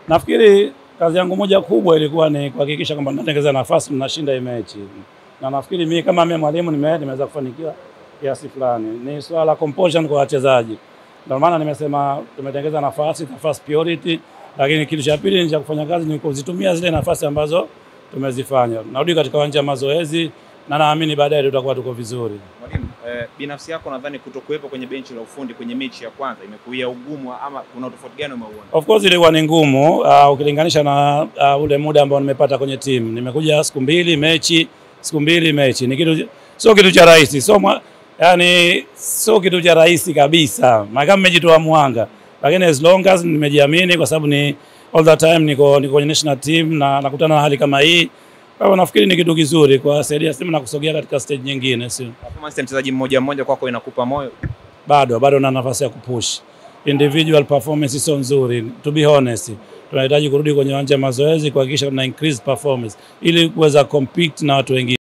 Nafikiri kazi yangu moja kubwa ilikuwa ni kuhakikisha kwamba tunatengeneza nafasi tunashinda hii mechi. Na nafikiri mimi kama mwalimu nimeweza kufanikiwa kiasi fulani. Ni swala la composure kwa wachezaji. Ndio maana nimesema tumetengeneza nafasi, first priority, lakini kitu cha pili ni cha kufanya kazi ni kuzitumia zile nafasi ambazo tumezifanya. Narudi katika uwanja wa mazoezi na naamini baadaye tutakuwa tuko vizuri. Mwalimu, binafsi yako nadhani kutokuwepo kwenye benchi la ufundi kwenye mechi ya kwanza imekuia ugumu ama kuna tofauti gani umeona? Of course ilikuwa ni ngumu ukilinganisha na ule muda ambao nimepata kwenye timu. Nimekuja siku mbili mechi. Ni kitu sio kitu cha rahisi. Sio kitu cha rahisi kabisa. Kama nimejitoa mwanga. Lakini as long as nimejiamini kwa sababu ni all the time niko kwenye national team na nakutana na hali kama hii. Kwa hiyo nafikiri ni kitu kizuri kwa saidia timu na kusogea katika stage nyingine, sio. Performance ya mchezaji mmoja kwako inakupa moyo? Bado na nafasi ya kupush. Individual performance sio nzuri, to be honest. Tunahitaji kurudi kwenye uwanja wa mazoezi kuhakikisha tuna increase performance ili kuweza compete na watu wengine.